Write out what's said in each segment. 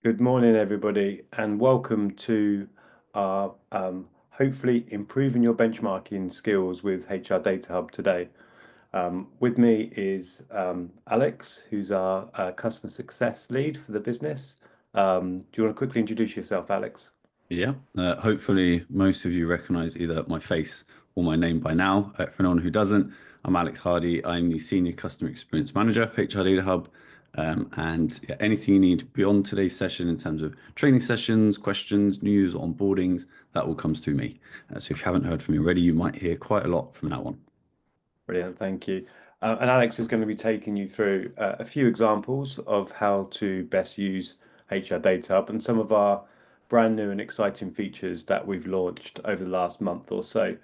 Good morning, everybody, and welcome to our hopefully improving your benchmarking skills with HR DataHub today. With me is Alex, who's our customer success lead for the business. Do you want to quickly introduce yourself, Alex? Yeah, hopefully most of you recognize either my face or my name by now. For anyone who doesn't, I'm Alex Hardy. I'm the Senior Customer Experience Manager for HR DataHub. And yeah, anything you need beyond today's session in terms of training sessions, questions, news, onboardings, that all comes through me. So if you haven't heard from me already, you might hear quite a lot from now on. Brilliant, thank you. And Alex is going to be taking you through a few examples of how to best use HR Data Hub and some of our brand new and exciting features that we've launched over the last month or so.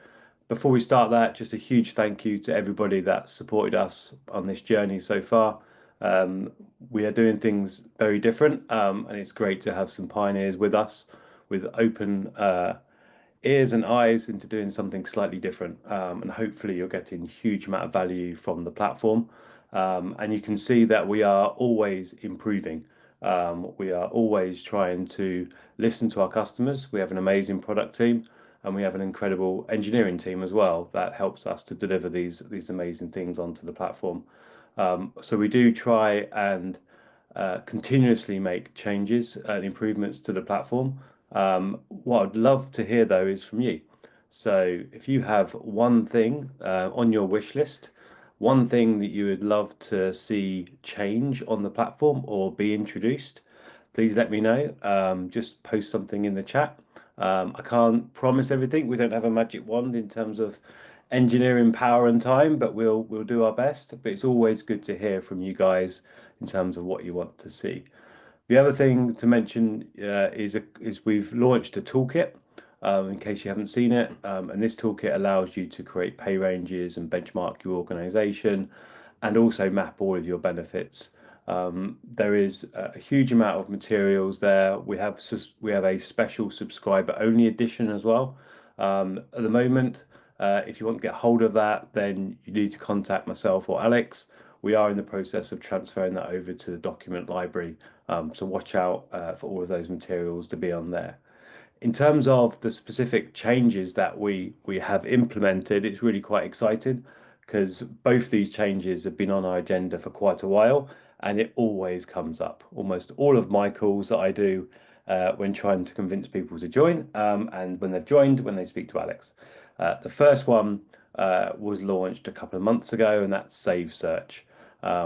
Before we start that, just a huge thank you to everybody that supported us on this journey so far. Um, we are doing things very different, and it's great to have some pioneers with us with open ears and eyes into doing something slightly different. And hopefully you're getting huge amount of value from the platform. And you can see that we are always improving. We are always trying to listen to our customers. We have an amazing product team and we have an incredible engineering team as well that helps us to deliver these amazing things onto the platform. So we do try and continuously make changes and improvements to the platform. What I'd love to hear though is from you. So if you have one thing on your wish list, one thing that you would love to see change on the platform or be introduced, please let me know. Just post something in the chat. I can't promise everything. We don't have a magic wand in terms of engineering power and time, but we'll do our best. But it's always good to hear from you guys in terms of what you want to see. The other thing to mention is we've launched a toolkit. In case you haven't seen it, and this toolkit allows you to create pay ranges and benchmark your organization and also map all of your benefits. There is a huge amount of materials there. We have a special subscriber only edition as well. At the moment, if you want to get hold of that, then you need to contact myself or Alex. We are in the process of transferring that over to the document library. So watch out for all of those materials to be on there. In terms of the specific changes that we have implemented, it's really quite exciting because both these changes have been on our agenda for quite a while, and it always comes up. Almost all of my calls that I do when trying to convince people to join, and when they've joined, when they speak to Alex. The first one was launched a couple of months ago, and that's Save Search,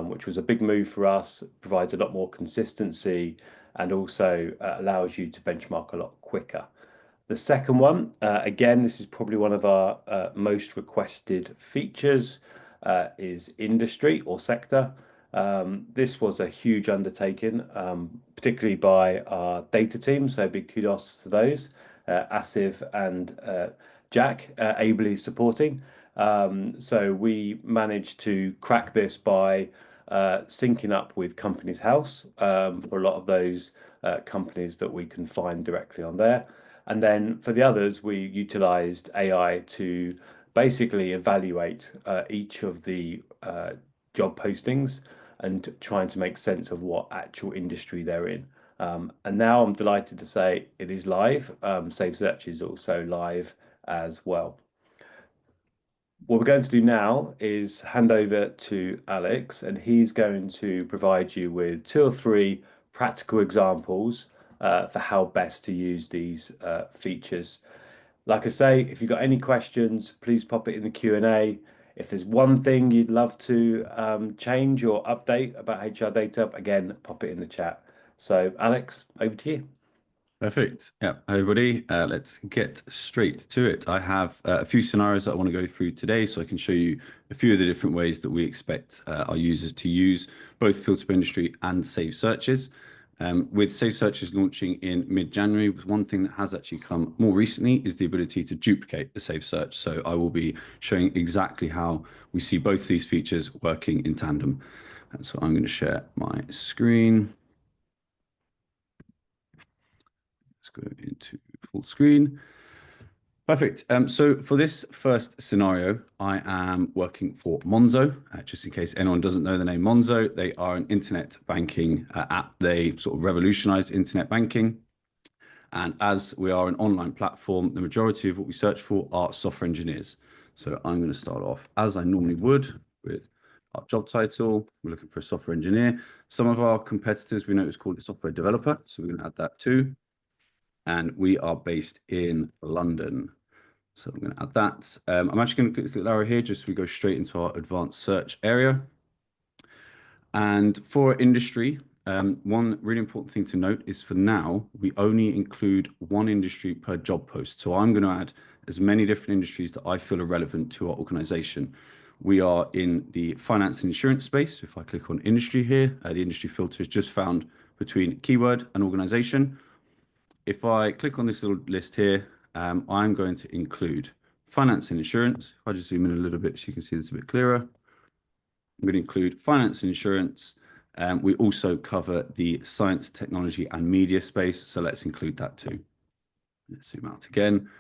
which was a big move for us, provides a lot more consistency and also allows you to benchmark a lot quicker. The second one, again, this is probably one of our most requested features, is industry or sector. This was a huge undertaking, particularly by our data team. So big kudos to those, Asif and Jack, ably supporting. So we managed to crack this by syncing up with Companies House for a lot of those companies that we can find directly on there. And then for the others, we utilized AI to basically evaluate each of the job postings and trying to make sense of what actual industry they're in. And now I'm delighted to say it is live. Save Search is also live as well. What we're going to do now is hand over to Alex, and he's going to provide you with two or three practical examples for how best to use these features. Like I say, if you've got any questions, please pop it in the Q&A. If there's one thing you'd love to change or update about HR Data, again, pop it in the chat. So, Alex, over to you. Perfect. Yeah, hi everybody. Let's get straight to it. I have a few scenarios that I want to go through today so I can show you a few of the different ways that we expect our users to use both filter by industry and save searches. With save searches launching in mid-January, one thing that has actually come more recently is the ability to duplicate the save search. So I will be showing exactly how we see both these features working in tandem. And so I'm going to share my screen. Let's go into full screen. Perfect. So for this first scenario, I am working for Monzo. Just in case anyone doesn't know the name Monzo, they are an internet banking app. They sort of revolutionized internet banking. And as we are an online platform, the majority of what we search for are software engineers. So I'm going to start off as I normally would with our job title. We're looking for a software engineer. Some of our competitors, we know it's called a software developer. So we're going to add that too. And we are based in London. So I'm going to add that. I'm actually going to click this little arrow here just so we go straight into our advanced search area. And for industry, one really important thing to note is for now, we only include one industry per job post. So I'm going to add as many different industries that I feel are relevant to our organization. We are in the finance and insurance space. If I click on industry here, the industry filter is just found between keyword and organization. If I click on this little list here, I'm going to include finance and insurance. If I just zoom in a little bit so you can see this a bit clearer. I'm going to include finance and insurance. We also cover the science, technology, and media space. So let's include that too. Let's zoom out again.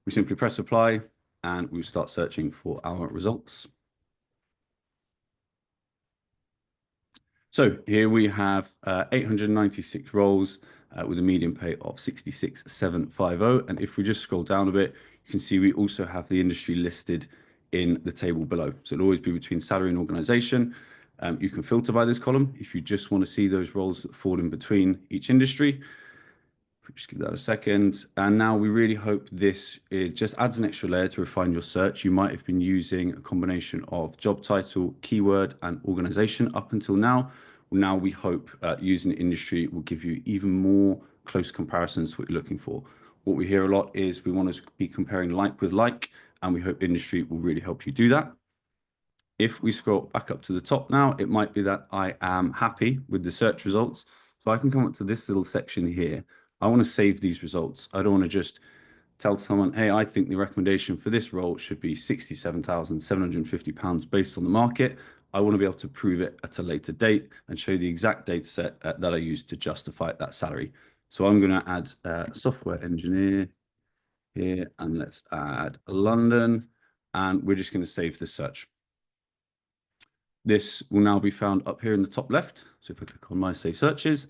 We simply press apply and we start searching for our results. So here we have 896 roles with a median pay of 66,750. And if we just scroll down a bit, you can see we also have the industry listed in the table below. So it'll always be between salary and organization. You can filter by this column if you just want to see those roles that fall in between each industry. Just give that a second. And now we really hope this just adds an extra layer to refine your search. You might have been using a combination of job title, keyword, and organization up until now. Now we hope using industry will give you even more close comparisons to what you're looking for. What we hear a lot is we want to be comparing like with like, and we hope industry will really help you do that. If we scroll back up to the top now, it might be that I am happy with the search results. So I can come up to this little section here. I want to save these results. I don't want to just tell someone, hey, I think the recommendation for this role should be £67,750 based on the market. I want to be able to prove it at a later date and show the exact data set that I use to justify that salary. So I'm going to add software engineer here, and let's add London, and we're just going to save this search. This will now be found up here in the top left. So if I click on my save searches,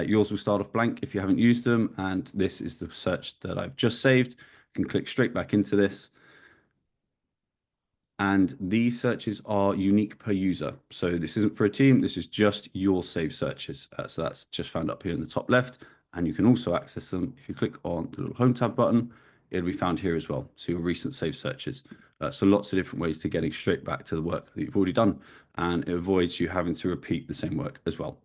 yours will start off blank if you haven't used them. And this is the search that I've just saved. You can click straight back into this. And these searches are unique per user. So this isn't for a team. This is just your saved searches. So that's just found up here in the top left. And you can also access them. If you click on the little home tab button, it'll be found here as well. So your recent saved searches. So lots of different ways to getting straight back to the work that you've already done. And it avoids you having to repeat the same work as well.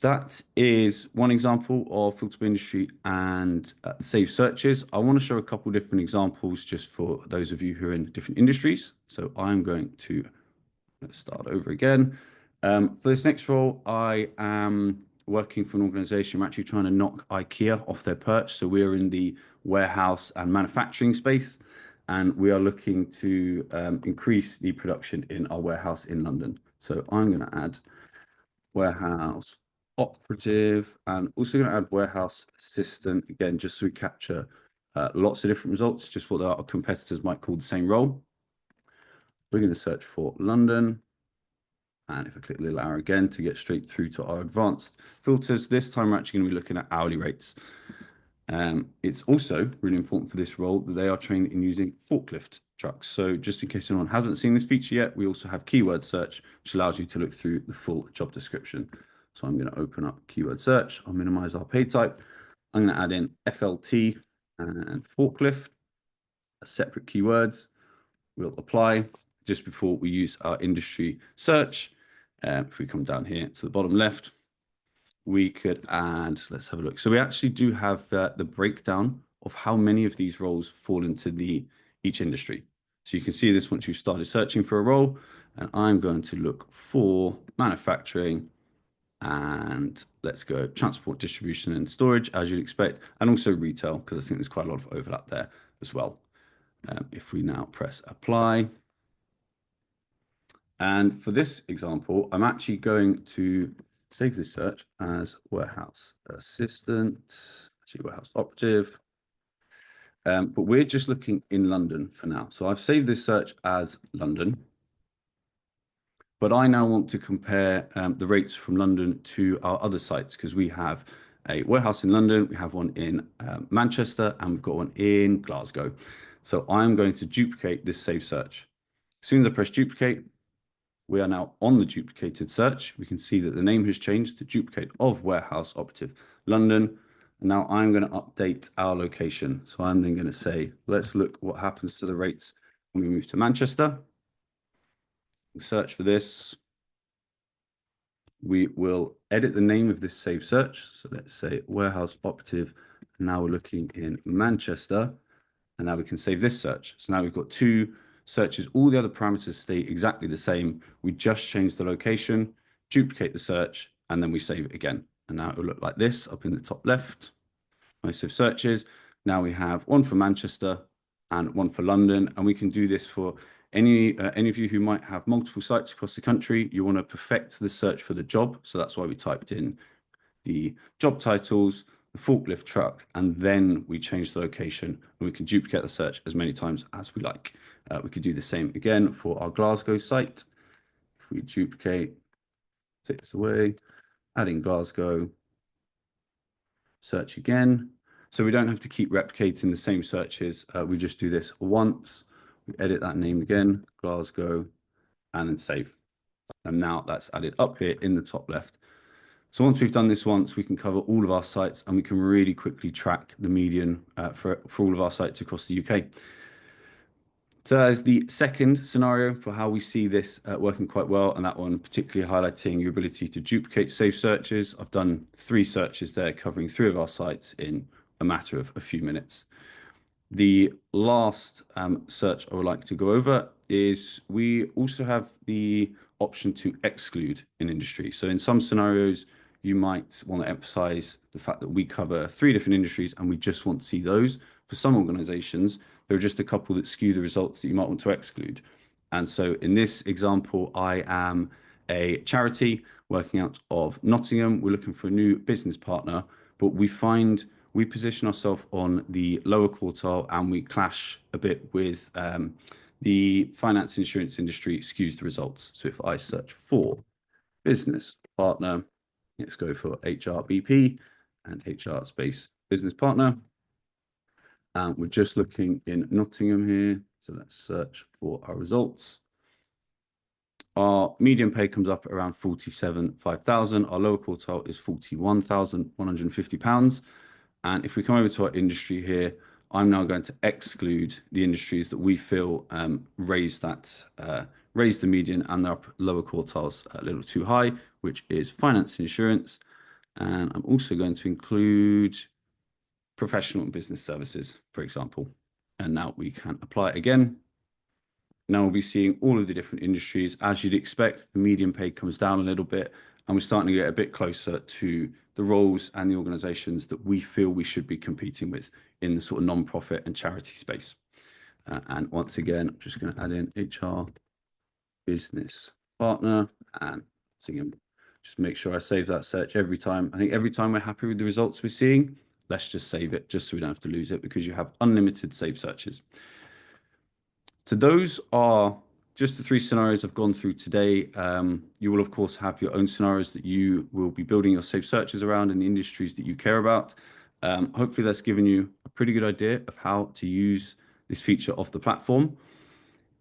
That is one example of filter by industry and save searches. I want to show a couple different examples just for those of you who are in different industries. So I'm going to start over again. For this next role, I am working for an organization. We're actually trying to knock IKEA off their perch. So we are in the warehouse and manufacturing space, and we are looking to increase the production in our warehouse in London. So I'm going to add warehouse operative, and also going to add warehouse assistant again, just so we capture lots of different results, just what our competitors might call the same role. We're going to search for London. And if I click the little arrow again to get straight through to our advanced filters, this time we're actually going to be looking at hourly rates. It's also really important for this role that they are trained in using forklift trucks. So just in case anyone hasn't seen this feature yet, we also have keyword search, which allows you to look through the full job description. So I'm going to open up keyword search. I'll minimize our page type. I'm going to add in FLT and forklift, separate keywords. We'll apply just before we use our industry search. If we come down here to the bottom left, we could add, let's have a look. So we actually do have the breakdown of how many of these roles fall into each industry. So you can see this once you've started searching for a role, and I'm going to look for manufacturing, and let's go transport, distribution, and storage, as you'd expect, and also retail, because I think there's quite a lot of overlap there as well. If we now press apply, and for this example, I'm actually going to save this search as warehouse assistant, actually warehouse operative. But we're just looking in London for now. So I've saved this search as London, but I now want to compare the rates from London to our other sites because we have a warehouse in London, we have one in Manchester, and we've got one in Glasgow. So I'm going to duplicate this save search. As soon as I press duplicate, we are now on the duplicated search. We can see that the name has changed to duplicate of warehouse operative London. And now I'm going to update our location. So I'm then going to say, let's look what happens to the rates when we move to Manchester. Search for this. We will edit the name of this save search. So let's say warehouse operative. Now we're looking in Manchester. And now we can save this search. So now we've got two searches. All the other parameters stay exactly the same. We just change the location, duplicate the search, and then we save it again. And now it will look like this up in the top left. I save searches. Now we have one for Manchester and one for London. And we can do this for any of you who might have multiple sites across the country. You want to perfect the search for the job. So that's why we typed in the job titles, the forklift truck, and then we change the location and we can duplicate the search as many times as we like. We could do the same again for our Glasgow site. If we duplicate, take this away, add in Glasgow, search again. So we don't have to keep replicating the same searches. We just do this once. We edit that name again, Glasgow, and then save. And now that's added up here in the top left. So once we've done this once, we can cover all of our sites and we can really quickly track the median for all of our sites across the UK. So that is the second scenario for how we see this working quite well, and that one particularly highlighting your ability to duplicate save searches. I've done 3 searches there covering 3 of our sites in a matter of a few minutes. The last search I would like to go over is we also have the option to exclude an industry. So in some scenarios, you might want to emphasize the fact that we cover 3 different industries and we just want to see those. For some organizations, there are just a couple that skew the results that you might want to exclude. And so in this example, I am a charity working out of Nottingham. We're looking for a new business partner, but we position ourselves on the lower quartile and we clash a bit with the finance insurance industry skews the results. So if I search for business partner, let's go for HRBP and HR space business partner. We're just looking in Nottingham here. So let's search for our results. Our median pay comes up around 47,500. Our lower quartile is £41,150. And if we come over to our industry here, I'm now going to exclude the industries that we feel raise the median and their lower quartiles a little too high, which is finance and insurance. And I'm also going to include professional and business services, for example. And now we can apply it again. Now we'll be seeing all of the different industries. As you'd expect, the median pay comes down a little bit, and we're starting to get a bit closer to the roles and the organizations that we feel we should be competing with in the sort of non-profit and charity space. And once again, I'm just going to add in HR business partner and again, just make sure I save that search every time. I think every time we're happy with the results we're seeing, let's just save it just so we don't have to lose it because you have unlimited save searches. So those are just the 3 scenarios I've gone through today. You will, of course, have your own scenarios that you will be building your save searches around in the industries that you care about. Hopefully, that's given you a pretty good idea of how to use this feature of the platform.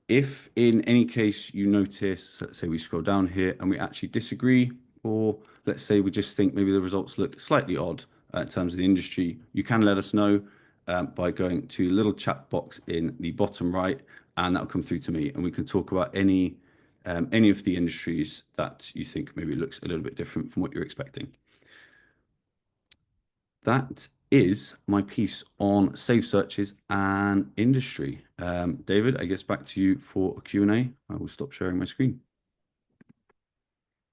If in any case you notice, let's say we scroll down here and we actually disagree, or let's say we just think maybe the results look slightly odd in terms of the industry, you can let us know by going to the little chat box in the bottom right, and that'll come through to me, and we can talk about any of the industries that you think maybe looks a little bit different from what you're expecting. That is my piece on save searches and industry. David, I guess back to you for a Q&A. I will stop sharing my screen.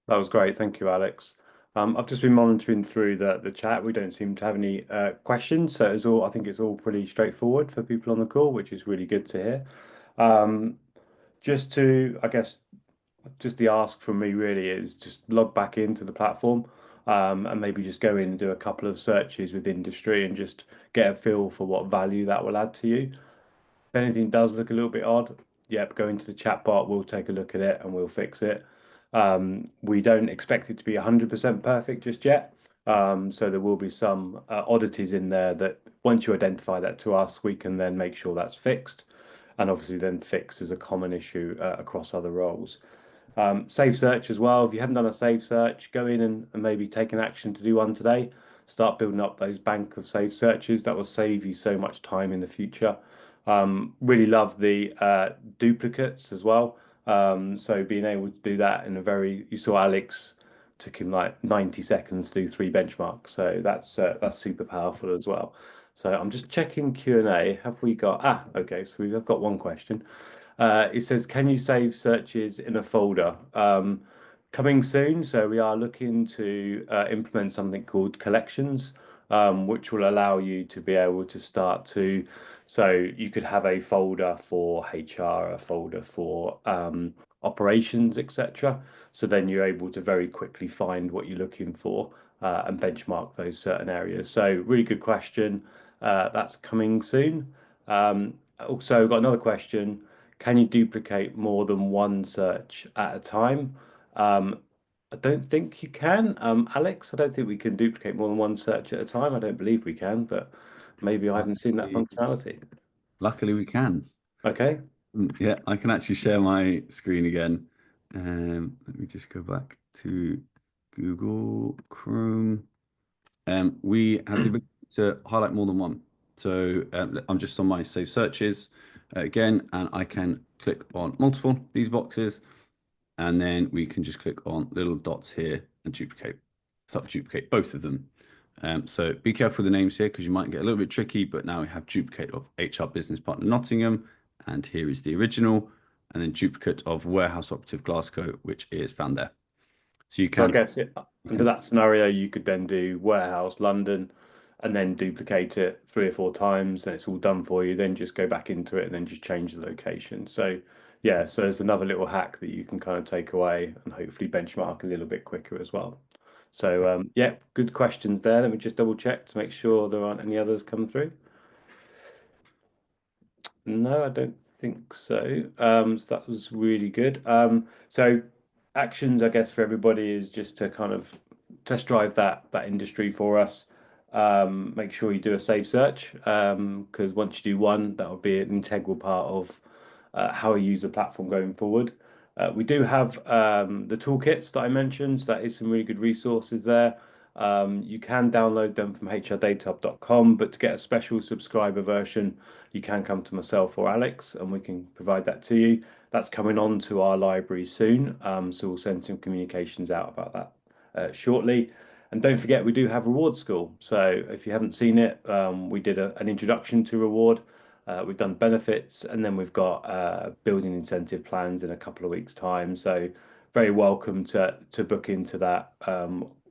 That was great. Thank you, Alex. I've just been monitoring through the chat. We don't seem to have any questions, so I think it's all pretty straightforward for people on the call, which is really good to hear. Just to, I guess, just the ask from me really is just log back into the platform, and maybe just go in and do a couple of searches with industry and just get a feel for what value that will add to you. If anything does look a little bit odd, yep, go into the chat bot, we'll take a look at it and we'll fix it. We don't expect it to be 100% perfect just yet. So there will be some oddities in there that once you identify that to us, we can then make sure that's fixed. And obviously then fix is a common issue across other roles. Save search as well. If you haven't done a save search, go in and maybe take an action to do one today. Start building up those bank of save searches. That will save you so much time in the future. Really love the duplicates as well. So being able to do that in a very, you saw Alex took him like 90 seconds to do 3 benchmarks. So that's super powerful as well. So I'm just checking Q&A. Have we got, okay, so we've got one question. It says, can you save searches in a folder? Coming soon. So we are looking to implement something called collections, which will allow you to be able to start to, so you could have a folder for HR, a folder for operations, etc. So then you're able to very quickly find what you're looking for and benchmark those certain areas. So really good question. That's coming soon. Also got another question. Can you duplicate more than one search at a time? Um, I don't think you can. Alex, I don't think we can duplicate more than one search at a time. I don't believe we can, but maybe I haven't seen that Luckily, functionality. luckily we can. Okay. Yeah, I can actually share my screen again. Let me just go back to Google Chrome. We have the ability to highlight more than one. So I'm just on my save searches again, and I can click on multiple these boxes, and then we can just click on little dots here and duplicate. So duplicate both of them. So be careful with the names here because you might get a little bit tricky, but now we have duplicate of HR Business Partner Nottingham, and here is the original, and then duplicate of Warehouse Operative Glasgow, which is found there. So So I guess you under can that scenario, you could then do warehouse London and then duplicate it 3 or 4 times, and it's all done for you. Then just go back into it and then just change the location. So yeah, so there's another little hack that you can kind of take away and hopefully benchmark a little bit quicker as well. So yeah, good questions there. Let me just double check to make sure there aren't any others come through. No, I don't think so. So that was really good. So actions, I guess, for everybody is just to kind of test drive that industry for us. Make sure you do a save search, because once you do one, that will be an integral part of how we use the platform going forward. We do have the toolkits that I mentioned, so that is some really good resources there. You can download them from hrdatahub.com, but to get a special subscriber version, you can come to myself or Alex, and we can provide that to you. That's coming on to our library soon, so we'll send some communications out about that shortly. And don't forget, we do have Reward School. So if you haven't seen it, we did an introduction to reward. We've done benefits, and then we've got building incentive plans in a couple of weeks' time. So very welcome to book into that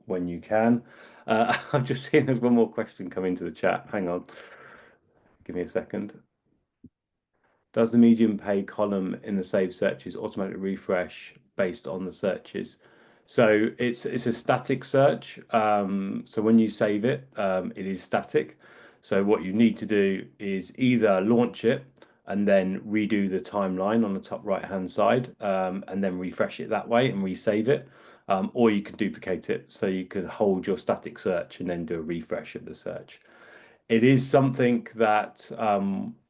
when you can. I've just seen there's one more question come into the chat. Hang on, give me a second. Does the medium pay column in the save searches automatically refresh based on the searches? So it's a static search. So when you save it, it is static. So what you need to do is either launch it and then redo the timeline on the top right hand side, and then refresh it that way and resave it. Or you can duplicate it. So you can hold your static search and then do a refresh of the search. It is something that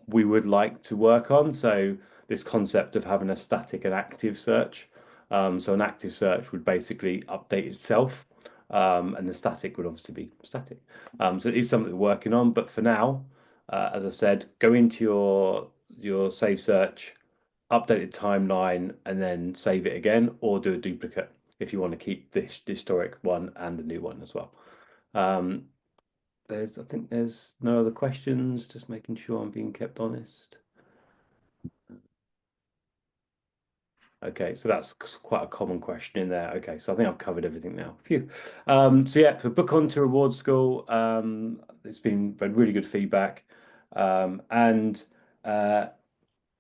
we would like to work on. So this concept of having a static and active search. So an active search would basically update itself, and the static would obviously be static. So it is something we're working on. But for now, as I said, go into your save search, update the timeline, and then save it again, or do a duplicate if you want to keep this historic one and the new one as well. Um, I think there's no other questions, just making sure I'm being kept honest. Okay, so that's quite a common question in there. Okay, so I think I've covered everything now. Phew. So yeah, so book on to Reward School. It's been really good feedback. And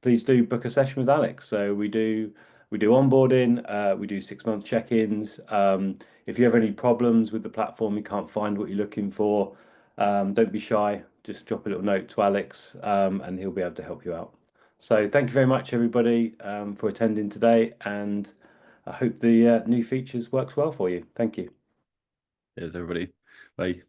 please do book a session with Alex. So we do We do onboarding, we do 6-month check-ins. If you have any problems with the platform, you can't find what you're looking for, don't be shy. Just drop a little note to Alex, and he'll be able to help you out. So thank you very much, everybody, for attending today, and I hope the new features works well for you. Thank you. Cheers, everybody. Bye.